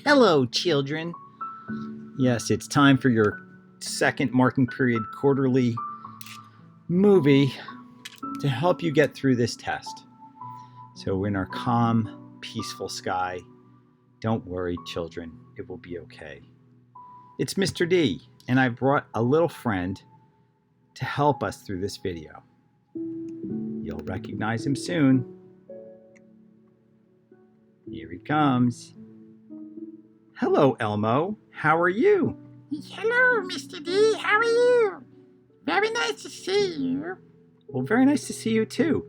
Hello, children. Yes, it's time for your second marking period quarterly movie to help you get through this test. So we're in our calm, peaceful sky. Don't worry, children. It will be okay. It's Mr. D, and I brought a little friend to help us through this video. You'll recognize him soon. Here he comes. Hello, Elmo. How are you? Hello, Mr. D. How are you? Very nice to see you. Well, very nice to see you too.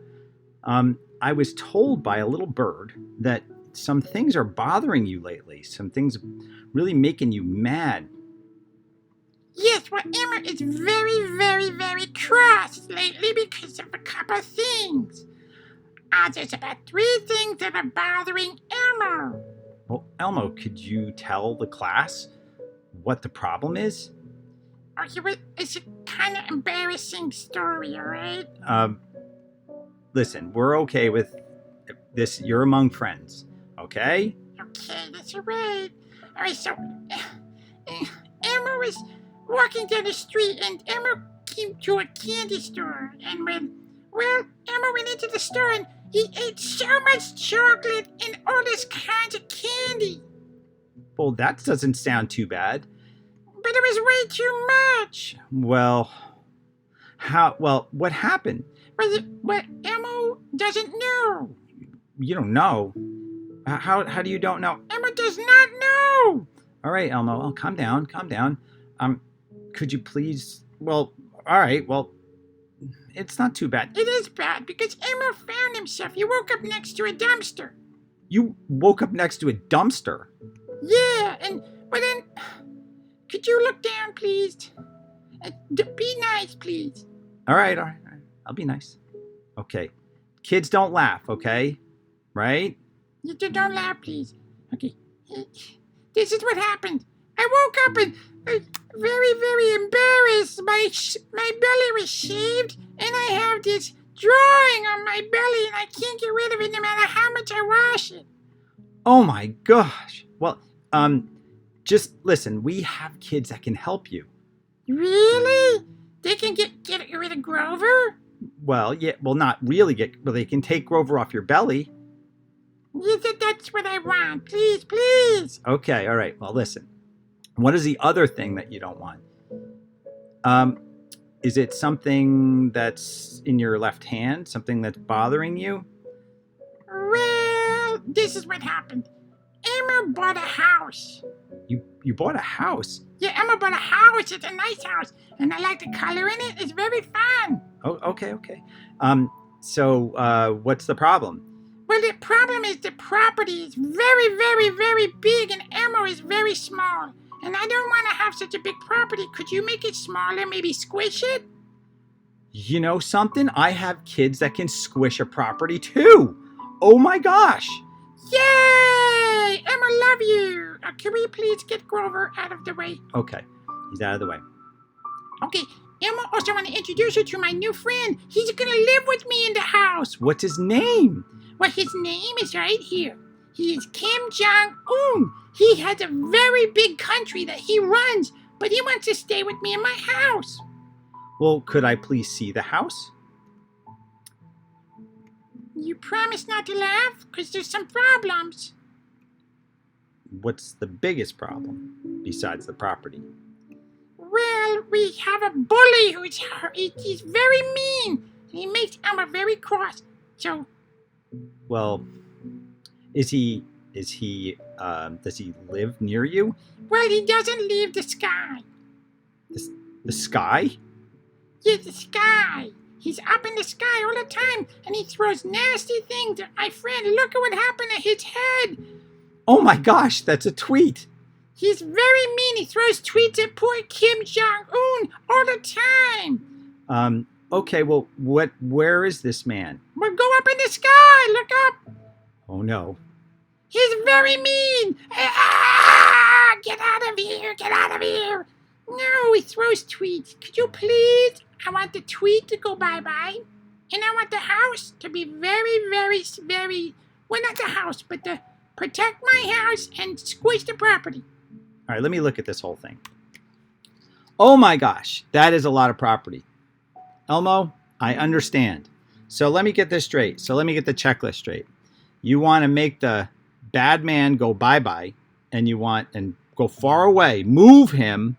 I was told by a little bird that some things are bothering you lately. Some things really making you mad. Yes, well, Emma is very cross lately because of a couple of things. There's about 3 things that are bothering Emma. Well, Elmo, could you tell the class what the problem is? Okay, well, it's a kind of embarrassing story, all right? Listen, we're okay with this. You're among friends, okay? Okay, that's all right. All right, so Emma was walking down the street, and Emma came to a candy store, and Emma went into the store, and he ate so much chocolate and all this kinds of candy. Well, that doesn't sound too bad. But it was way too much. Well, what happened? Well, Emma doesn't know. You don't know? How do you don't know? Emma does not know. All right, Elmo. Oh, calm down. Could you please? Well, all right. Well, it's not too bad. It is bad because Emma found himself. He woke up next to a dumpster. You woke up next to a dumpster? Yeah, then, could you look down, please? Be nice, please. All right. I'll be nice. Okay. Kids don't laugh, okay? Right? You don't laugh, please. Okay. This is what happened. I woke up and very embarrassed. My belly was shaved, and I have this drawing on my belly, and I can't get rid of it no matter how much I wash it. Oh my gosh. Well, just listen. We have kids that can help you. Really? They can get rid of Grover? Well, yeah. Well, not really but they can take Grover off your belly. Yeah, that's what I want. Please. Okay. All right. Well, listen. What is the other thing that you don't want? Is it something that's in your left hand? Something that's bothering you? Well, this is what happened. Emma bought a house. You bought a house? Yeah, Emma bought a house. It's a nice house. And I like the color in it. It's very fun. Oh, okay. So what's the problem? Well, the problem is the property is very big, and Emma is very small. And I don't want to have such a big property. Could you make it smaller, maybe squish it? You know something? I have kids that can squish a property too. Oh my gosh. Yay! Emma, love you. Can we please get Grover out of the way? Okay, he's out of the way. Okay, Emma, also want to introduce you to my new friend. He's going to live with me in the house. What's his name? Well, his name is right here. He is Kim Jong-un. He has a very big country that he runs, but he wants to stay with me in my house. Well, could I please see the house? You promise not to laugh? Because there's some problems. What's the biggest problem besides the property? Well, we have a bully he's very mean. He makes Emma very cross. So... Well, does he live near you? Well, he doesn't leave the sky. The sky? Yeah, the sky. He's up in the sky all the time, and he throws nasty things at my friend. Look at what happened to his head. Oh my gosh, that's a tweet. He's very mean. He throws tweets at poor Kim Jong-un all the time. Okay, well, where is this man? Well, go up in the sky. Look up. Oh no. He's very mean. Get out of here. No, he throws tweets. Could you please? I want the tweet to go bye-bye. And I want the house to be very, well, not the house, but the protect my house and squish the property. All right, let me look at this whole thing. Oh my gosh, that is a lot of property. Elmo, I understand. So let me get this straight. So let me get the checklist straight. You want to make the bad man go bye-bye, and you want and go far away. Move him.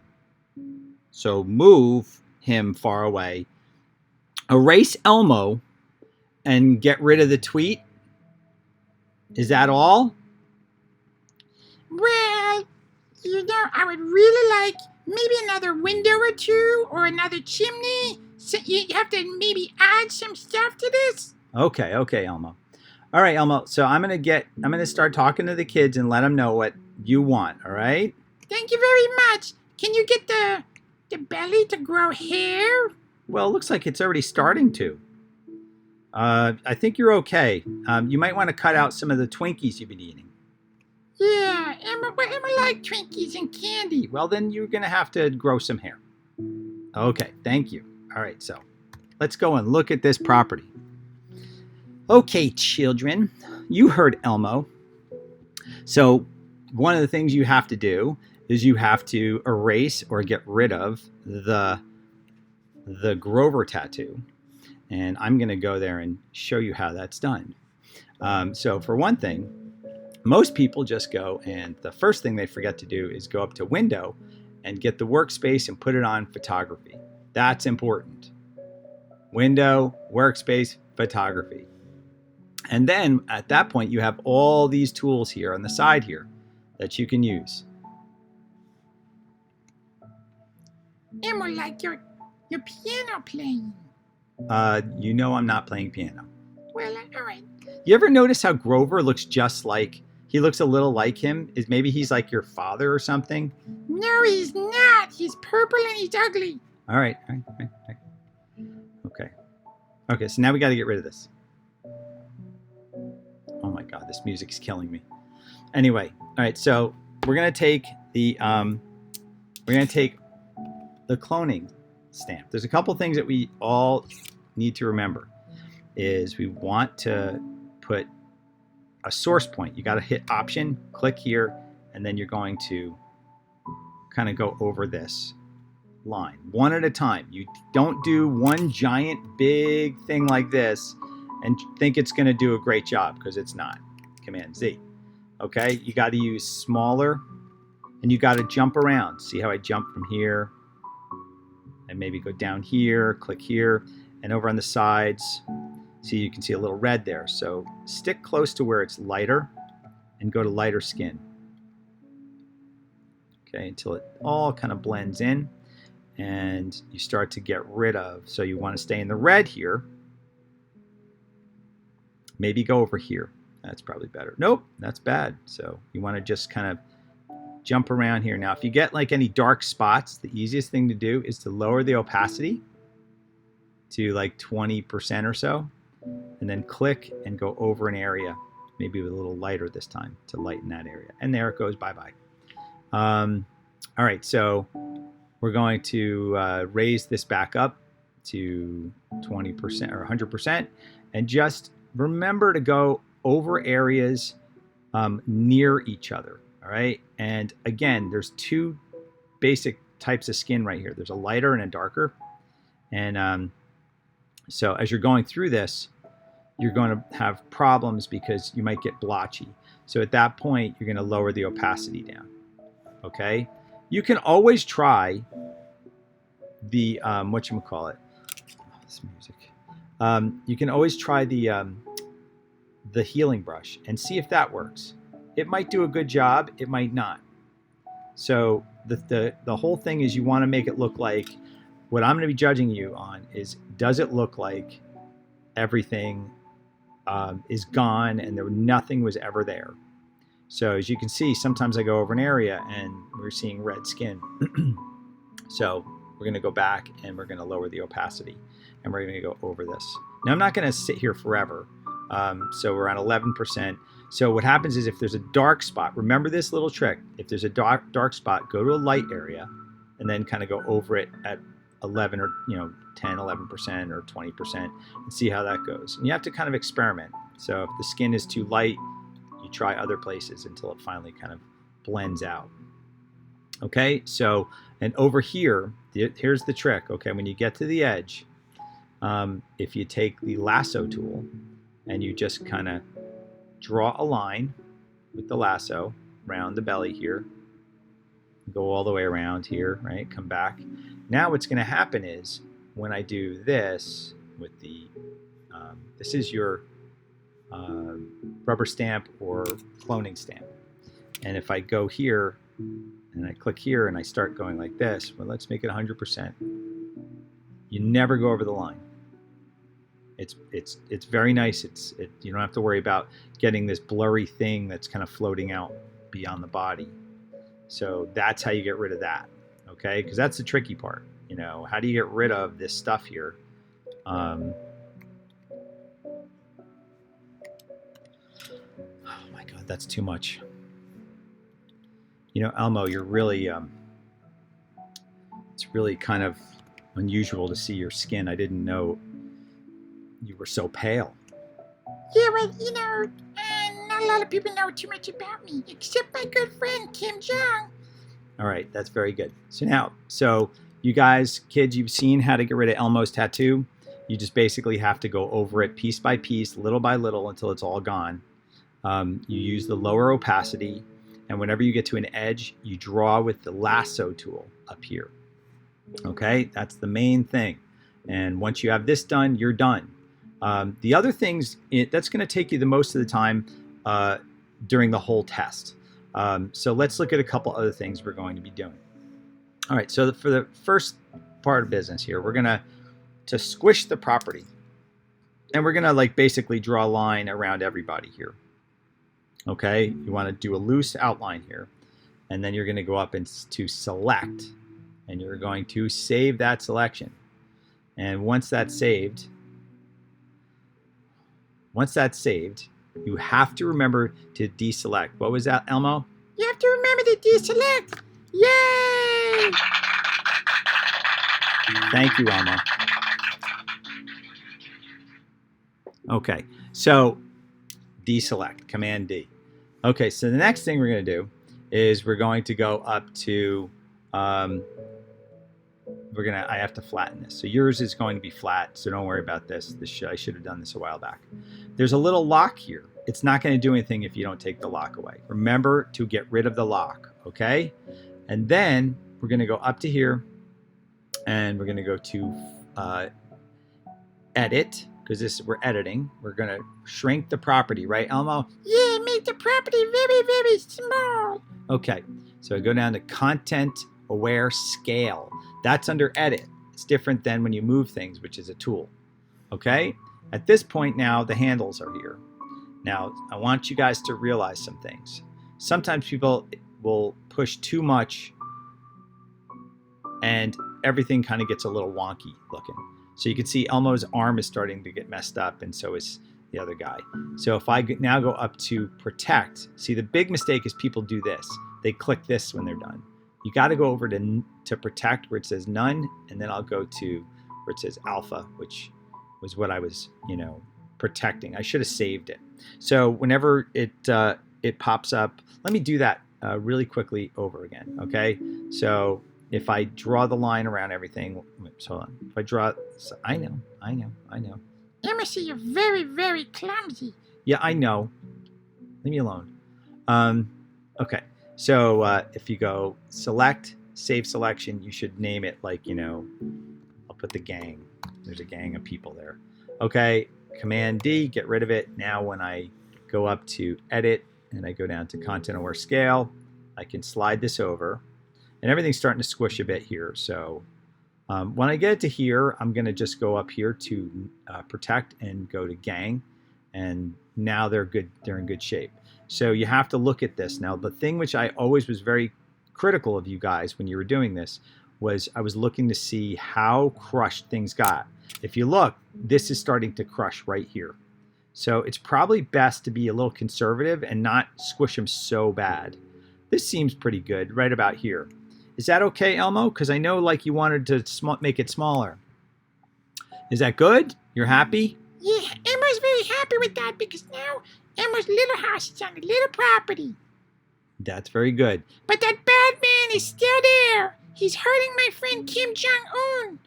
So move him far away. Erase Elmo and get rid of the tweet. Is that all? Well, I would really like maybe another window or two or another chimney. So you have to maybe add some stuff to this. Okay, Elmo. All right, Elmo. So I'm gonna start talking to the kids and let them know what you want. All right. Thank you very much. Can you get the belly to grow hair? Well, it looks like it's already starting to. I think you're okay. You might want to cut out some of the Twinkies you've been eating. Yeah, Emma like Twinkies and candy. Well, then you're gonna have to grow some hair. Okay, thank you. All right, so let's go and look at this property. Okay, children, you heard Elmo. So one of the things you have to do is you have to erase or get rid of the Grover tattoo. And I'm going to go there and show you how that's done. So for one thing, most people just go and the first thing they forget to do is go up to Window and get the workspace and put it on photography. That's important. Window, workspace, photography. And then at that point, you have all these tools here on the side here that you can use. Emma like your piano playing. You know I'm not playing piano. Well, all right. You ever notice how Grover looks just like, he looks a little like him? Maybe he's like your father or something? No, he's not. He's purple and he's ugly. All right. Okay, so now we got to get rid of this. Oh my God, this music's killing me. Anyway, all right, so we're gonna take the cloning stamp. There's a couple things that we all need to remember. Is we want to put a source point. You got to hit Option, click here, and then you're going to kind of go over this line one at a time. You don't do one giant big thing like this and think it's going to do a great job, because it's not. Command Z. Okay, you got to use smaller, and you got to jump around. See how I jump from here and maybe go down here, click here, and over on the sides. See, you can see a little red there. So stick close to where it's lighter and go to lighter skin. Okay, until it all kind of blends in and you start to get rid of. So you want to stay in the red here. Maybe go over here. That's probably better. Nope, that's bad. So you want to just kind of jump around here. Now, if you get like any dark spots, the easiest thing to do is to lower the opacity to like 20% or so, and then click and go over an area, maybe with a little lighter this time to lighten that area. And there it goes, bye-bye. All right, so we're going to raise this back up to 20% or 100%, and just remember to go over areas near each other, all right? And again, there's two basic types of skin right here. There's a lighter and a darker. And so as you're going through this, you're going to have problems because you might get blotchy. So at that point, you're going to lower the opacity down, okay? You can always try the, whatchamacallit, this music. You can always try the healing brush and see if that works. It might do a good job, it might not. So the whole thing is you want to make it look like, what I'm going to be judging you on is, does it look like everything is gone and nothing was ever there? So as you can see, sometimes I go over an area and we're seeing red skin. So we're going to go back and we're going to lower the opacity and we're going to go over this. Now I'm not going to sit here forever. So we're on 11%. So what happens is, if there's a dark spot, remember this little trick. If there's a dark spot, go to a light area and then kind of go over it at 11 or 10, 11% or 20% and see how that goes. And you have to kind of experiment. So if the skin is too light, you try other places until it finally kind of blends out. Okay, so, and over here, here's the trick. Okay, when you get to the edge, if you take the lasso tool and you just kind of draw a line with the lasso around the belly here, go all the way around here, right? Come back. Now what's going to happen is when I do this with the, this is your rubber stamp or cloning stamp. And if I go here and I click here and I start going like this, well, let's make it 100%. You never go over the line. It's very nice. You don't have to worry about getting this blurry thing that's kind of floating out beyond the body. So that's how you get rid of that, okay? Because that's the tricky part. You know, how do you get rid of this stuff here? Oh my God, that's too much. You know, Elmo, you're really, it's really kind of unusual to see your skin. I didn't know you were so pale. Yeah, well, you know, not a lot of people know too much about me, except my good friend Kim Jong. All right, that's very good. So you guys, kids, you've seen how to get rid of Elmo's tattoo. You just basically have to go over it piece by piece, little by little, until it's all gone. You use the lower opacity, and whenever you get to an edge, you draw with the lasso tool up here. Okay, that's the main thing. And once you have this done, you're done. The other things, that's going to take you the most of the time during the whole test. So let's look at a couple other things we're going to be doing. All right, so for the first part of business here, we're going to squish the property. And we're going to like basically draw a line around everybody here. Okay, you want to do a loose outline here. And then you're going to go up and to select. And you're going to save that selection. And once that's saved, you have to remember to deselect. What was that, Elmo? You have to remember to deselect. Yay! Thank you, Elmo. Okay, so deselect, Command D. Okay, so the next thing we're going to do is we're going to go up to, I have to flatten this. So yours is going to be flat, so don't worry about this. I should have done this a while back. There's a little lock here. It's not going to do anything if you don't take the lock away. Remember to get rid of the lock, okay? And then we're going to go up to here, and we're going to go to edit, because we're editing. We're going to shrink the property, right, Elmo? Yeah, make the property very, very small. Okay, so I go down to Content Aware Scale. That's under Edit. It's different than when you move things, which is a tool. Okay? At this point now, the handles are here. Now, I want you guys to realize some things. Sometimes people will push too much and everything kind of gets a little wonky looking. So you can see Elmo's arm is starting to get messed up, and so is the other guy. So if I now go up to Protect, see, the big mistake is people do this. They click this when they're done. You got to go over to Protect where it says None, and then I'll go to where it says Alpha, which was what I was, protecting. I should have saved it. So whenever it pops up, let me do that really quickly over again, okay? So if I draw the line around everything, hold on. If I draw, I know. Emerson, you're very, very clumsy. Yeah, I know. Leave me alone. Okay, so if you go select, save selection, you should name it like, I'll put the gang. There's a gang of people there. Okay, Command D, get rid of it. Now when I go up to Edit and I go down to Content Aware Scale, I can slide this over. And everything's starting to squish a bit here. So when I get it to here, I'm going to just go up here to Protect and go to Gang. And now they're good. They're in good shape. So you have to look at this. Now, the thing which I always was very critical of you guys when you were doing this was I was looking to see how crushed things got. If you look, this is starting to crush right here. So it's probably best to be a little conservative and not squish them so bad. This seems pretty good right about here. Is that okay, Elmo? Because I know like you wanted to make it smaller. Is that good? You're happy? Yeah, Elmo's very happy with that because now Elmo's little house is on a little property. That's very good. But that bad man is still there. He's hurting my friend Kim Jong-un.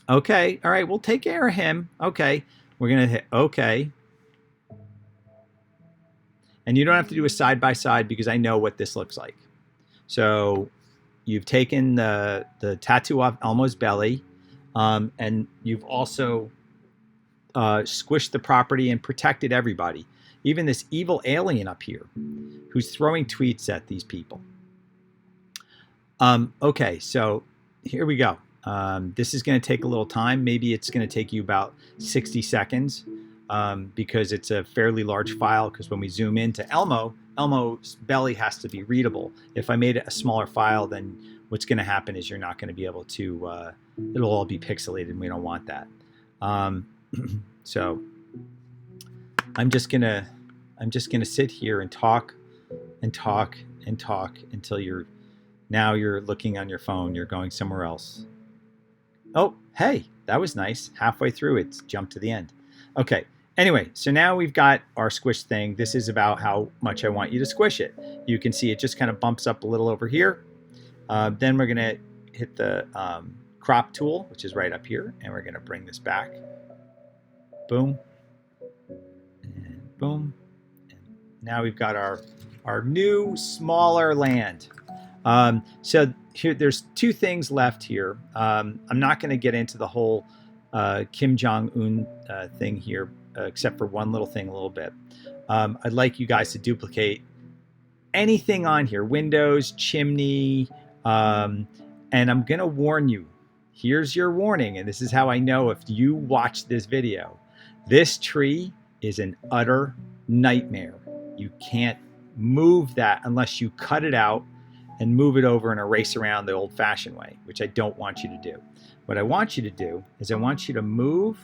Okay, all right, we'll take care of him. Okay, we're going to hit okay. And you don't have to do a side-by-side because I know what this looks like. So you've taken the tattoo off Elmo's belly, and you've also squished the property and protected everybody. Even this evil alien up here who's throwing tweets at these people. Okay, so here we go. This is going to take a little time. Maybe it's going to take you about 60 seconds because it's a fairly large file, because when we zoom into Elmo's belly has to be readable. If I made it a smaller file, then what's going to happen is you're not going to be able to, it'll all be pixelated, and we don't want that. So I'm just gonna sit here and talk and talk and talk until you're looking on your phone. You're going somewhere else. Oh, hey, that was nice. Halfway through, it's jumped to the end. Okay. Anyway, so now we've got our squish thing. This is about how much I want you to squish it. You can see it just kind of bumps up a little over here. Then we're gonna hit the crop tool, which is right up here, and we're gonna bring this back. Boom. And boom. And now we've got our new, smaller land. So here, there's two things left here. I'm not going to get into the whole Kim Jong-un thing here, except for one little thing a little bit. I'd like you guys to duplicate anything on here, windows, chimney, and I'm going to warn you. Here's your warning, and this is how I know if you watch this video. This tree is an utter nightmare. You can't move that unless you cut it out and move it over and erase around the old-fashioned way, which I don't want you to do. What I want you to do is I want you to move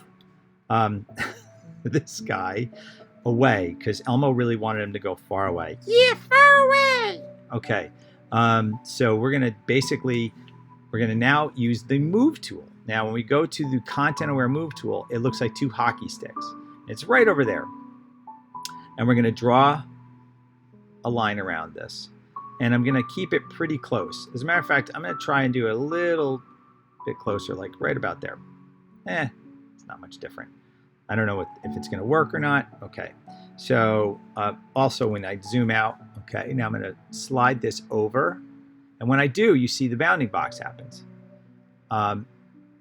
this guy away, because Elmo really wanted him to go far away. Yeah, far away. Okay, so we're gonna now use the move tool. Now, when we go to the content aware move tool, it looks like two hockey sticks. It's right over there. And we're gonna draw a line around this. And I'm gonna keep it pretty close. As a matter of fact, I'm gonna try and do a little bit closer, like right about there. It's not much different. I don't know if it's gonna work or not. Okay, so also when I zoom out, okay, now I'm gonna slide this over. And when I do, you see the bounding box happens.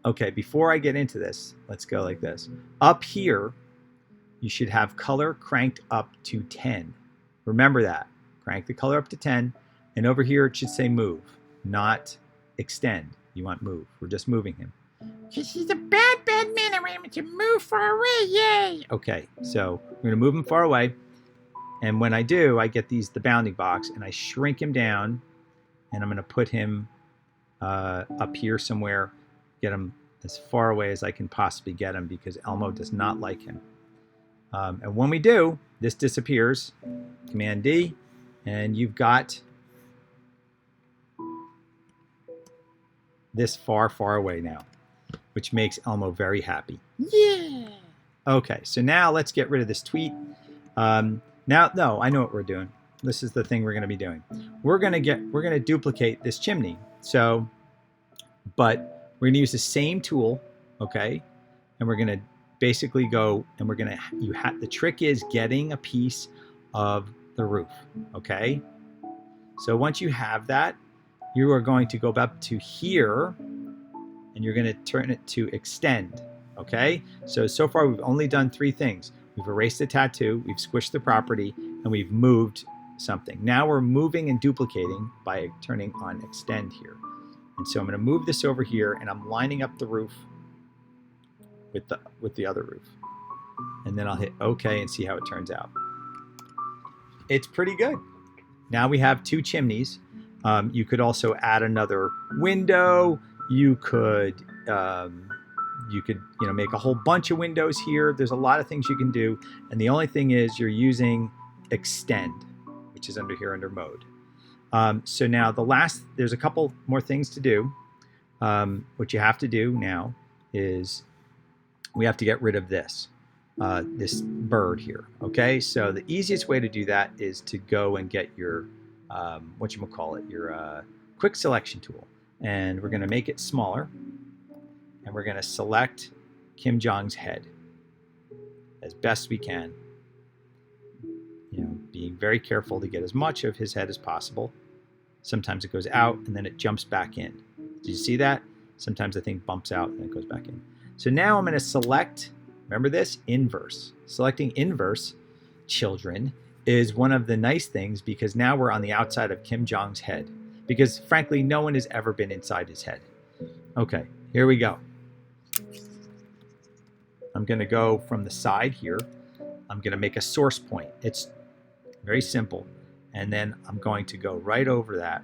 Okay, before I get into this, let's go like this. Up here, you should have color cranked up to 10. Remember that. Crank the color up to 10. And over here, it should say move, not extend. You want move. We're just moving him. Because he's a bad, bad man. I want him to move far away. Yay. Okay, so we're going to move him far away. And when I do, I get the bounding box, and I shrink him down. And I'm going to put him up here somewhere, get him as far away as I can possibly get him, because Elmo does not like him. And when we do, this disappears. Command D, and you've got this far, far away now, which makes Elmo very happy. Yeah. Okay, so now let's get rid of this tweet. No, I know what we're doing. This is the thing we're going to be doing. We're going to duplicate this chimney. So, but we're going to use the same tool, okay? And we're going to basically go, and we're going to, the trick is getting a piece of the roof, okay? So once you have that, you are going to go up to here, and you're going to turn it to extend, okay? So far we've only done 3 things. We've erased the tattoo, we've squished the property, and we've moved something. Now we're moving and duplicating by turning on extend here. And so I'm going to move this over here, and I'm lining up the roof with the other roof. And then I'll hit OK and see how it turns out. It's pretty good. Now we have 2 chimneys. You could also add another window. You could make a whole bunch of windows here. There's a lot of things you can do. And the only thing is you're using extend, which is under here under mode. So now there's a couple more things to do. What you have to do now is we have to get rid of this. this bird here. Okay, so the easiest way to do that is to go and get your your quick selection tool, and we're going to make it smaller, and we're going to select Kim Jong's head as best we can. Being very careful to get as much of his head as possible. Sometimes it goes out and then it jumps back in. Did you see that? Sometimes the thing bumps out and it goes back in. So now I'm going to select, remember this, inverse. Selecting inverse, children, is one of the nice things because now we're on the outside of Kim Jong's head. Because frankly, no one has ever been inside his head. Okay, here we go. I'm going to go from the side here. I'm going to make a source point. It's very simple. And then I'm going to go right over that,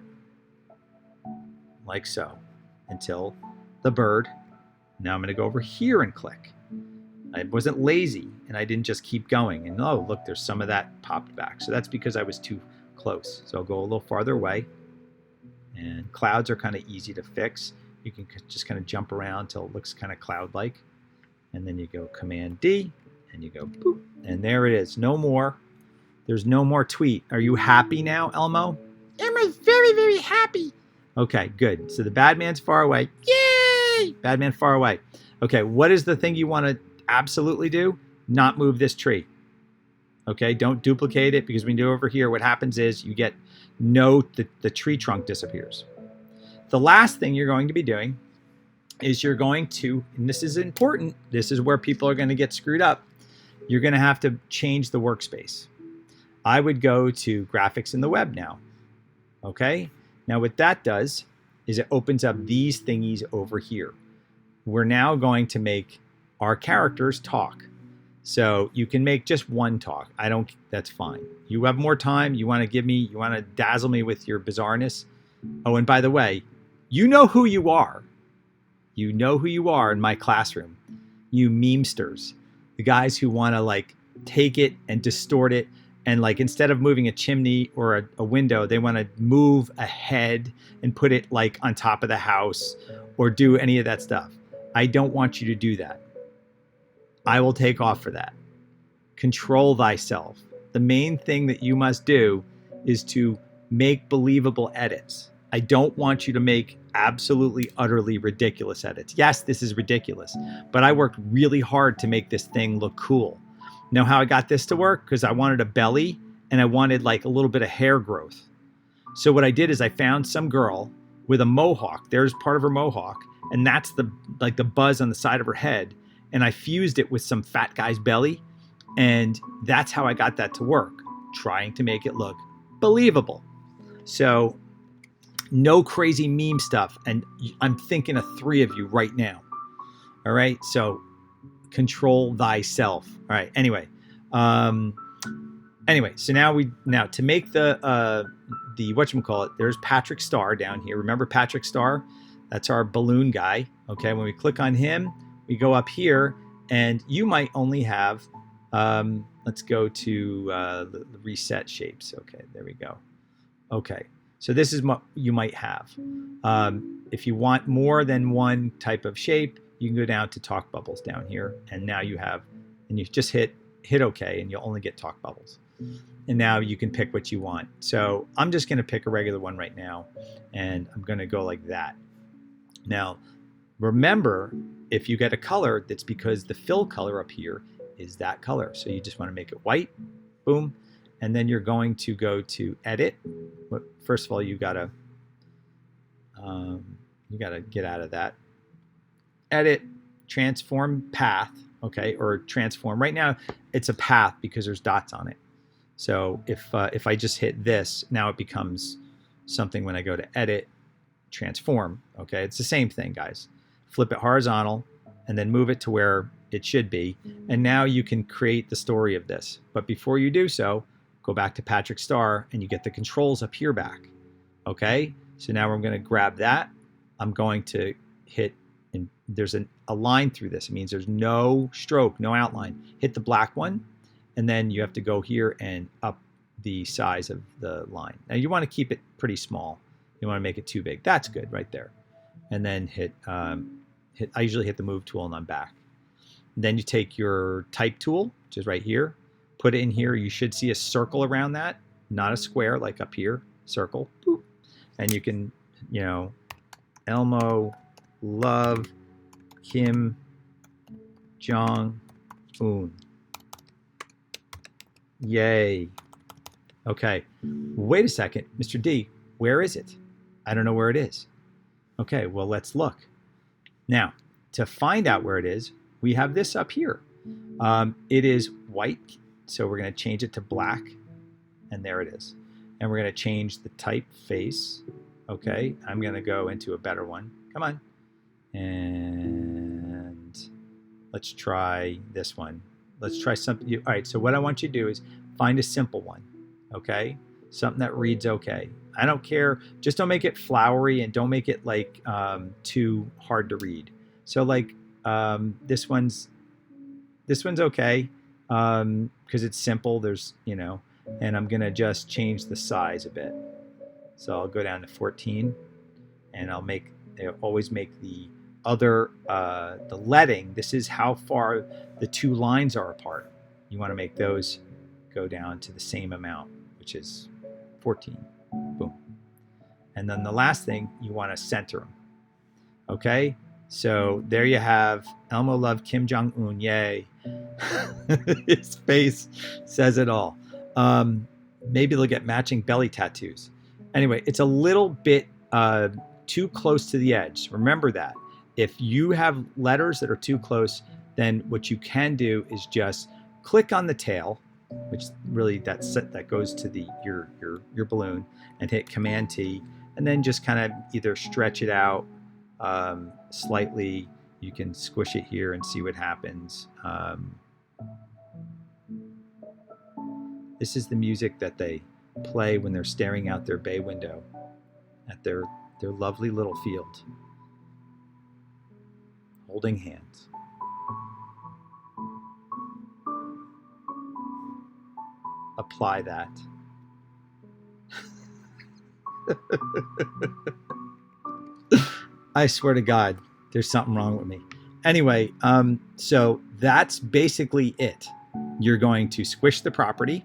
like so, until the bird. Now I'm going to go over here and click. I wasn't lazy, and I didn't just keep going. And oh, look, there's some of that popped back. So that's because I was too close. So I'll go a little farther away. And clouds are kind of easy to fix. You can just kind of jump around until it looks kind of cloud-like. And then you go Command D, and you go boop. And there it is. No more. There's no more tweet. Are you happy now, Elmo? Elmo's very, very happy. Okay, good. So the bad man's far away. Yay! Bad man far away. Okay, what is the thing you want to absolutely do? Not move this tree. Okay, don't duplicate it because when you do over here, what happens is you get the tree trunk disappears. The last thing you're going to be doing is you're going to, and this is important, this is where people are going to get screwed up, you're going to have to change the workspace. I would go to graphics in the web now. Okay, now what that does is it opens up these thingies over here. We're now going to make our characters talk. So you can make just one talk. That's fine. You have more time. You want to dazzle me with your bizarreness. Oh, and by the way, you know who you are. You know who you are in my classroom. You memesters. The guys who want to like take it and distort it. And like instead of moving a chimney or a window, they want to move a head and put it like on top of the house or do any of that stuff. I don't want you to do that. I will take off for that. Control thyself. The main thing that you must do is to make believable edits. I don't want you to make absolutely, utterly ridiculous edits. Yes, this is ridiculous, but I worked really hard to make this thing look cool. Know how I got this to work? Because I wanted a belly and I wanted like a little bit of hair growth. So what I did is I found some girl with a mohawk. There's part of her mohawk, and that's the buzz on the side of her head. And I fused it with some fat guy's belly, and that's how I got that to work, trying to make it look believable. So no crazy meme stuff, and I'm thinking of 3 of you right now. All right, so control thyself. All right. Anyway, so now to make the whatchamacallit, there's Patrick Star down here. Remember Patrick Star? That's our balloon guy. Okay. When we click on him, we go up here, and you might only have. Let's go to the reset shapes. Okay. There we go. Okay. So this is what you might have. If you want more than one type of shape, you can go down to talk bubbles down here, and now you just hit OK, and you'll only get talk bubbles. And now you can pick what you want. So I'm just going to pick a regular one right now, and I'm going to go like that. Now, remember, if you get a color, that's because the fill color up here is that color. So you just want to make it white, boom, and then you're going to go to edit. First of all, you gotta get out of that. Edit, transform path, okay, or transform. Right now, it's a path because there's dots on it. So if I just hit this, now it becomes something when I go to edit, transform, okay? It's the same thing, guys. Flip it horizontal and then move it to where it should be. And now you can create the story of this. But before you do so, go back to Patrick Star and you get the controls up here back, okay? So now I'm going to grab that. I'm going to hit, and there's a line through this. It means there's no stroke, no outline. Hit the black one, and then you have to go here and up the size of the line. Now you want to keep it pretty small. You want to make it too big. That's good right there. And then I usually hit the move tool and I'm back. Then you take your type tool, which is right here, put it in here. You should see a circle around that, not a square like up here, circle. Boop. And you can, you know, Elmo, love, Kim Jong-un. Yay. Okay, wait a second, Mr. D, where is it? I don't know where it is. Okay, well, let's look. Now, to find out where it is, we have this up here. It is white, so we're going to change it to black, and there it is. And we're going to change the typeface. Okay, I'm going to go into a better one. Come on. And let's try this one. Let's try something. All right, so what I want you to do is find a simple one, okay? Something that reads okay. I don't care. Just don't make it flowery and don't make it like too hard to read. So like this one's okay because it's simple. There's, you know, and I'm gonna just change the size a bit. So I'll go down to 14, and I'll always make the other the leading. This is how far the two lines are apart. You want to make those go down to the same amount, which is 14. Boom. And then the last thing, you want to center them. Okay, so there you have Elmo loved Kim Jong-un. Yay. His face says it all. Maybe they'll get matching belly tattoos. Anyway, it's a little bit too close to the edge. Remember that. If you have letters that are too close, then what you can do is just click on the tail, which really that goes to your balloon, and hit Command T, and then just kind of either stretch it out slightly. You can squish it here and see what happens. This is the music that they play when they're staring out their bay window at their lovely little field, holding hands. Apply that. I swear to God, there's something wrong with me. Anyway, so that's basically it. You're going to squish the property.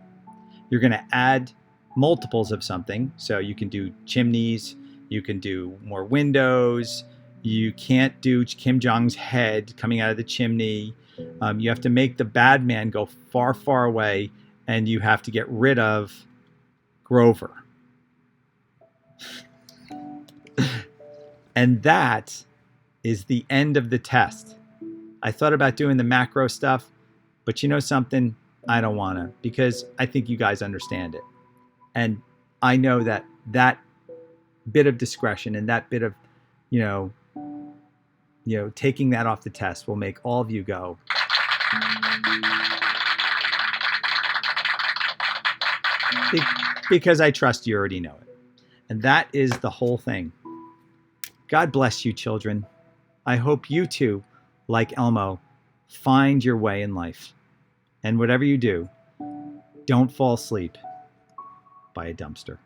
You're going to add multiples of something. So you can do chimneys. You can do more windows. You can't do Kim Jong's head coming out of the chimney. You have to make the bad man go far, far away, and you have to get rid of Grover. And that is the end of the test. I thought about doing the macro stuff, but you know something? I don't want to, because I think you guys understand it. And I know that that bit of discretion and that bit of, you know, taking that off the test will make all of you go. Because I trust you already know it. And that is the whole thing. God bless you, children. I hope you too, like Elmo, find your way in life. And whatever you do, don't fall asleep by a dumpster.